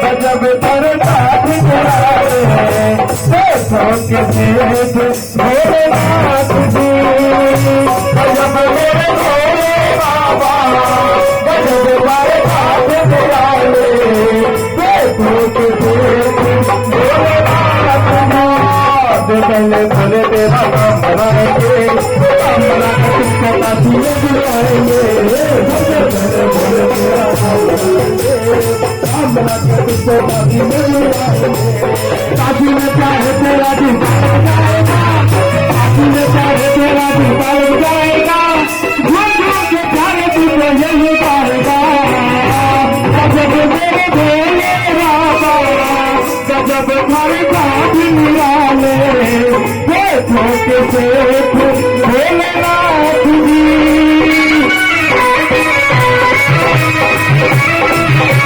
गजब बरसात गिराए देखो किसी भोलेनाथ जी गजब मेरे भोले बाबा गजब बरसात गिराए देखो किसी भोलेनाथ जी पहले भोले तेरा नाम बनाएंगे नाम बना कर तुझको काशी में बुलाएंगे भोले तेरा नाम बनाएंगे तुझको काशी में बुलाएंगे काशी में चाहे तेरा दिन जाएगा काशी में चाहे तेरा दिन जाएगा घूम के चाहे तुझको यही पाएगा गजब मेरे भोले बाबा गजब घर का दिन निराले देखो कैसे